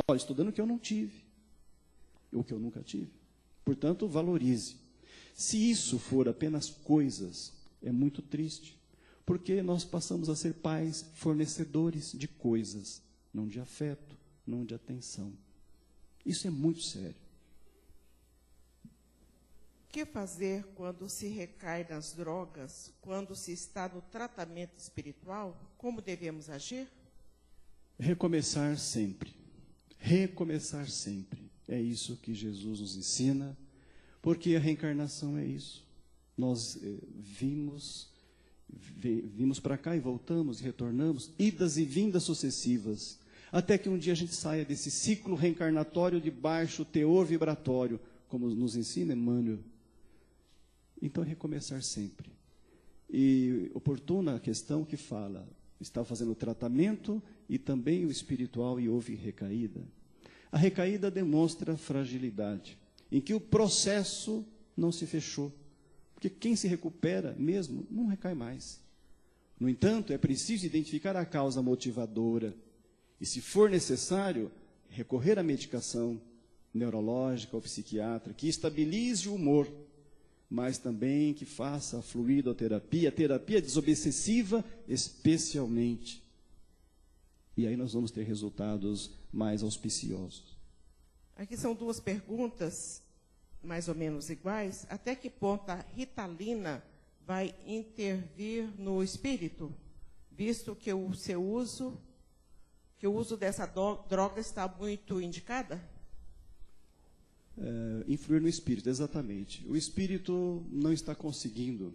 Olha, estou dando o que eu não tive, ou que eu nunca tive. Portanto, valorize. Se isso for apenas coisas, é muito triste, porque nós passamos a ser pais fornecedores de coisas, não de afeto, não de atenção. Isso é muito sério. O que fazer quando se recai nas drogas, quando se está no tratamento espiritual? Como devemos agir? Recomeçar sempre. Recomeçar sempre. É isso que Jesus nos ensina, porque a reencarnação é isso. Nós vimos para cá e voltamos e retornamos, idas e vindas sucessivas, até que um dia a gente saia desse ciclo reencarnatório de baixo teor vibratório, como nos ensina Emmanuel. Então, recomeçar sempre. E oportuna a questão que fala, está fazendo o tratamento e também o espiritual e houve recaída. A recaída demonstra fragilidade, em que o processo não se fechou. Porque quem se recupera mesmo não recai mais. No entanto, é preciso identificar a causa motivadora e, se for necessário, recorrer à medicação neurológica ou psiquiátrica que estabilize o humor, mas também que faça a fluidoterapia, a terapia desobsessiva especialmente. E aí nós vamos ter resultados mais auspiciosos. Aqui são duas perguntas, mais ou menos iguais. Até que ponto a Ritalina vai intervir no espírito, visto que o uso dessa droga está muito indicada? Influir no espírito, exatamente. O espírito não está conseguindo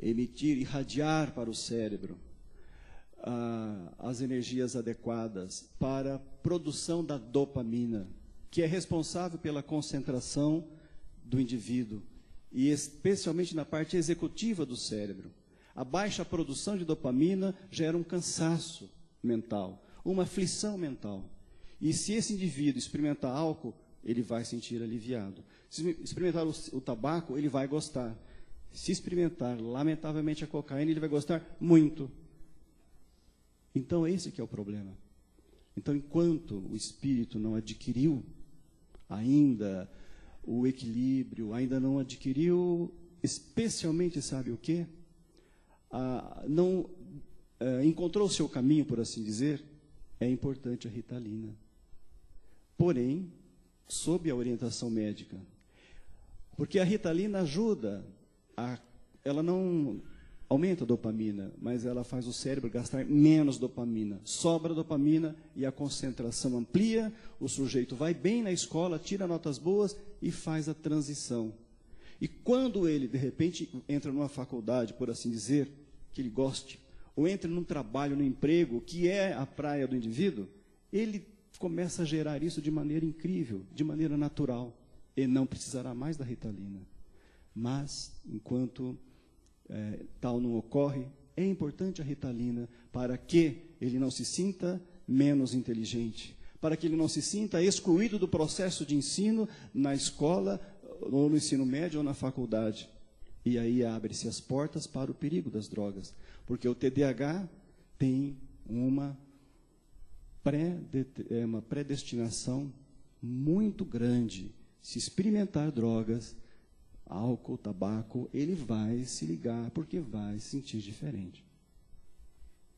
irradiar para o cérebro as energias adequadas para a produção da dopamina, que é responsável pela concentração do indivíduo, e especialmente na parte executiva do cérebro. A baixa produção de dopamina gera um cansaço mental, uma aflição mental. E se esse indivíduo experimentar álcool, ele vai sentir aliviado. Se experimentar o tabaco, ele vai gostar. Se experimentar, lamentavelmente, a cocaína, ele vai gostar muito. Então, esse que é o problema. Então, enquanto o espírito não adquiriu ainda o equilíbrio, ainda não adquiriu, especialmente, sabe o quê? Não encontrou o seu caminho, por assim dizer, é importante a Ritalina. Porém, sob a orientação médica. Porque a Ritalina ajuda, ela não aumenta a dopamina, mas ela faz o cérebro gastar menos dopamina. Sobra dopamina e a concentração amplia, o sujeito vai bem na escola, tira notas boas e faz a transição. E quando ele, de repente, entra numa faculdade, por assim dizer, que ele goste, ou entra num trabalho, num emprego, que é a praia do indivíduo, ele começa a gerar isso de maneira incrível, de maneira natural, e não precisará mais da Ritalina. Mas, enquanto tal não ocorre, é importante a Ritalina para que ele não se sinta menos inteligente, para que ele não se sinta excluído do processo de ensino na escola, ou no ensino médio, ou na faculdade. E aí abre-se as portas para o perigo das drogas, porque o TDAH tem uma predestinação muito grande. Se experimentar drogas, álcool, tabaco, ele vai se ligar, porque vai se sentir diferente.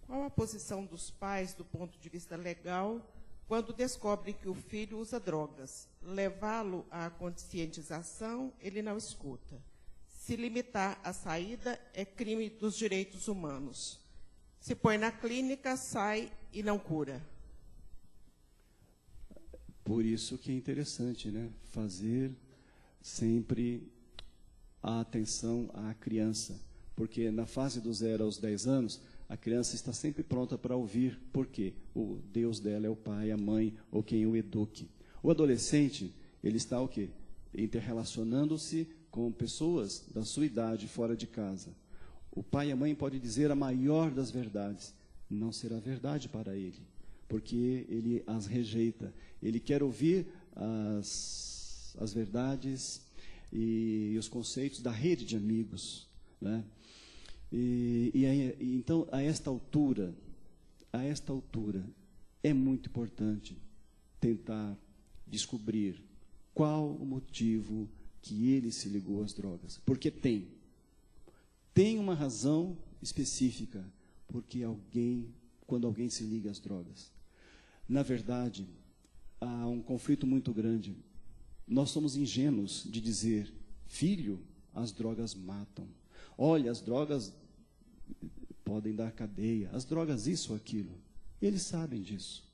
Qual a posição dos pais, do ponto de vista legal, quando descobrem que o filho usa drogas? Levá-lo à conscientização, ele não escuta. Se limitar a saída, é crime dos direitos humanos. Se põe na clínica, sai e não cura. Por isso que é interessante, né? Fazer sempre a atenção à criança. Porque na fase do 0 aos 10 anos, a criança está sempre pronta para ouvir. Por quê? O Deus dela é o pai, a mãe, ou quem o eduque. O adolescente, ele está o quê? Interrelacionando-se com pessoas da sua idade fora de casa. O pai e a mãe podem dizer a maior das verdades. Não será verdade para ele, porque ele as rejeita. Ele quer ouvir as verdades e os conceitos da rede de amigos, né? Então, a esta altura, é muito importante tentar descobrir qual o motivo que ele se ligou às drogas. Porque tem uma razão específica, porque quando alguém se liga às drogas. Na verdade, há um conflito muito grande. Nós somos ingênuos de dizer, filho, as drogas matam. Olha, as drogas podem dar cadeia, as drogas isso ou aquilo. Eles sabem disso.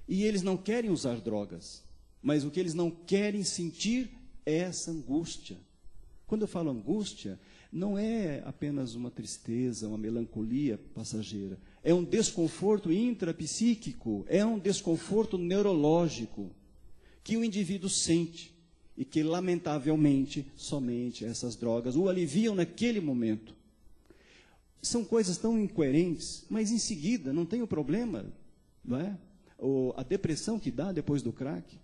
E eles não querem usar drogas, mas o que eles não querem sentir é essa angústia. Quando eu falo angústia, não é apenas uma tristeza, uma melancolia passageira. É um desconforto intrapsíquico, é um desconforto neurológico que o indivíduo sente e que, lamentavelmente, somente essas drogas o aliviam naquele momento. São coisas tão incoerentes, mas em seguida não tem o problema, não é? A depressão que dá depois do crack.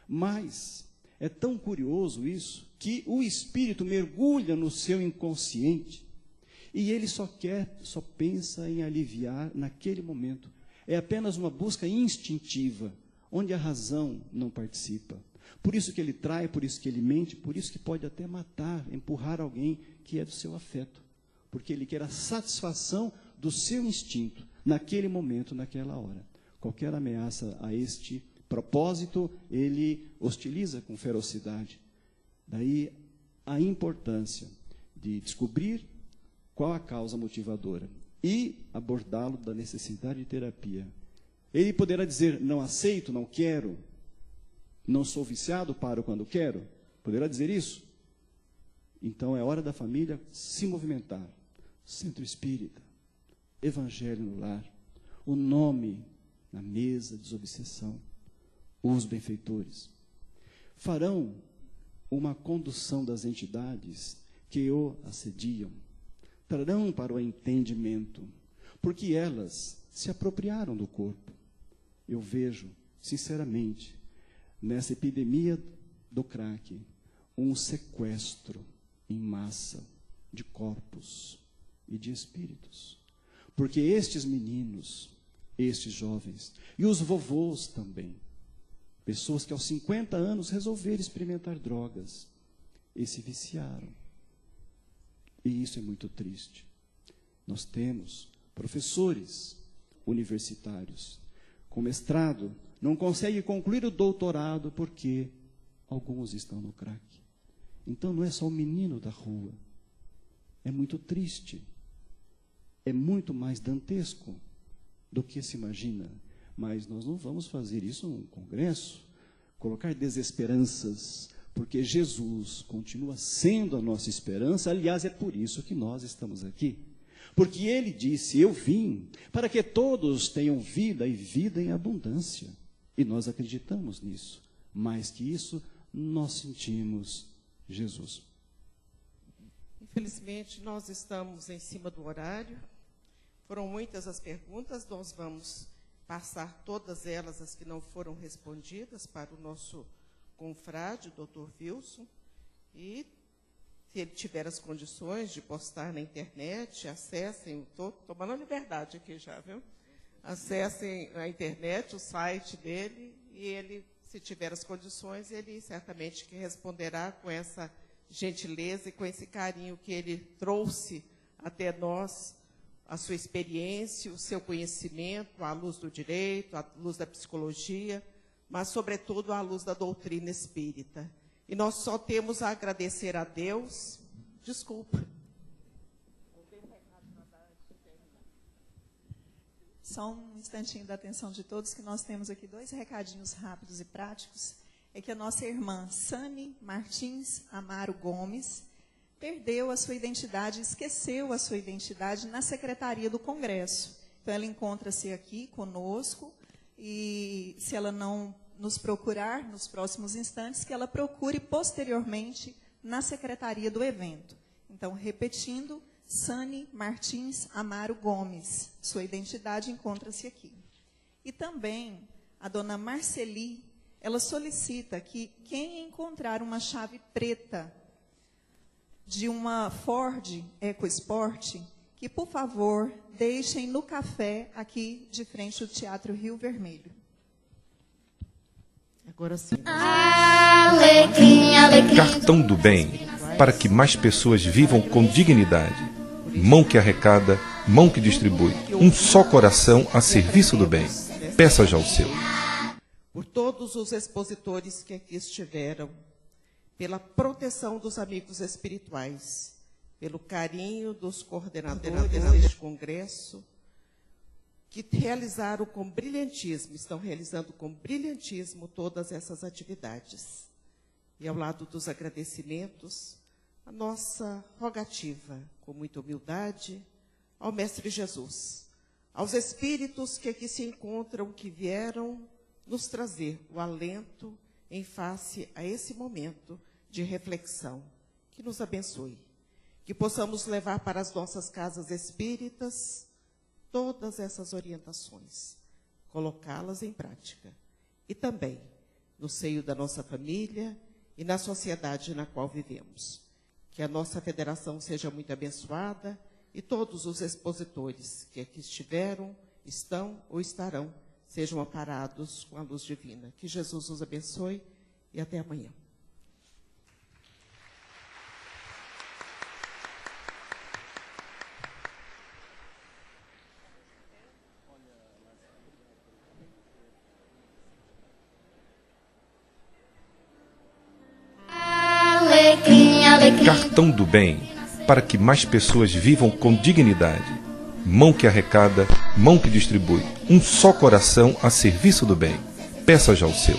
Mas é tão curioso isso, que o espírito mergulha no seu inconsciente e ele só pensa em aliviar naquele momento. É apenas uma busca instintiva, onde a razão não participa. Por isso que ele trai, por isso que ele mente, por isso que pode até matar, empurrar alguém que é do seu afeto. Porque ele quer a satisfação do seu instinto, naquele momento, naquela hora. Qualquer ameaça a este propósito, ele hostiliza com ferocidade. Daí a importância de descobrir qual a causa motivadora e abordá-lo da necessidade de terapia. Ele poderá dizer, não aceito, não quero, não sou viciado, paro quando quero. Poderá dizer isso? Então é hora da família se movimentar. Centro Espírita, Evangelho no lar, o nome na mesa, desobsessão, os benfeitores. Farão uma condução das entidades que o assediam, trarão para o entendimento, porque elas se apropriaram do corpo. Eu vejo, sinceramente, nessa epidemia do crack, um sequestro em massa de corpos e de espíritos. Porque estes meninos, estes jovens, e os vovôs também, pessoas que aos 50 anos resolveram experimentar drogas e se viciaram. E isso é muito triste. Nós temos professores universitários com mestrado, não conseguem concluir o doutorado porque alguns estão no crack. Então não é só o menino da rua. É muito triste. É muito mais dantesco do que se imagina. Mas nós não vamos fazer isso num congresso, colocar desesperanças, porque Jesus continua sendo a nossa esperança. Aliás, é por isso que nós estamos aqui. Porque ele disse, eu vim para que todos tenham vida e vida em abundância. E nós acreditamos nisso. Mais que isso, nós sentimos Jesus. Infelizmente, nós estamos em cima do horário. Foram muitas as perguntas, nós vamos passar todas elas, as que não foram respondidas, para o nosso confrade, o Dr. Wilson, e se ele tiver as condições de postar na internet, acessem, estou tomando a liberdade aqui já, viu? Acessem na internet o site dele, e ele, se tiver as condições, ele certamente que responderá com essa gentileza e com esse carinho que ele trouxe até nós, a sua experiência, o seu conhecimento, à luz do direito, à luz da psicologia, mas, sobretudo, à luz da doutrina espírita. E nós só temos a agradecer a Deus. Desculpa. Só um instantinho da atenção de todos, que nós temos aqui 2 recadinhos rápidos e práticos. É que a nossa irmã Sani Martins Amaro Gomes perdeu a sua identidade, esqueceu a sua identidade na Secretaria do Congresso. Então, ela encontra-se aqui conosco e, se ela não nos procurar nos próximos instantes, que ela procure posteriormente na Secretaria do evento. Então, repetindo, Sani Martins Amaro Gomes, sua identidade encontra-se aqui. E também, a dona Marceli, ela solicita que quem encontrar uma chave preta de uma Ford EcoSport, que, por favor, deixem no café aqui de frente ao Teatro Rio Vermelho. Agora sim. Alecrim, alecrim. Cartão do bem, para que mais pessoas vivam com dignidade. Mão que arrecada, mão que distribui. Um só coração a serviço do bem. Peça já o seu. Por todos os expositores que aqui estiveram, pela proteção dos amigos espirituais, pelo carinho dos coordenadores deste congresso, que realizaram com brilhantismo, estão realizando com brilhantismo todas essas atividades. E ao lado dos agradecimentos, a nossa rogativa, com muita humildade, ao Mestre Jesus, aos espíritos que aqui se encontram, que vieram nos trazer o alento em face a esse momento de reflexão. Que nos abençoe, que possamos levar para as nossas casas espíritas todas essas orientações, colocá-las em prática. E também no seio da nossa família e na sociedade na qual vivemos. Que a nossa federação seja muito abençoada e todos os expositores que aqui estiveram, estão ou estarão, sejam amparados com a luz divina. Que Jesus os abençoe e até amanhã. Cartão do bem, para que mais pessoas vivam com dignidade. Mão que arrecada, mão que distribui. Um só coração a serviço do bem. Peça já o seu.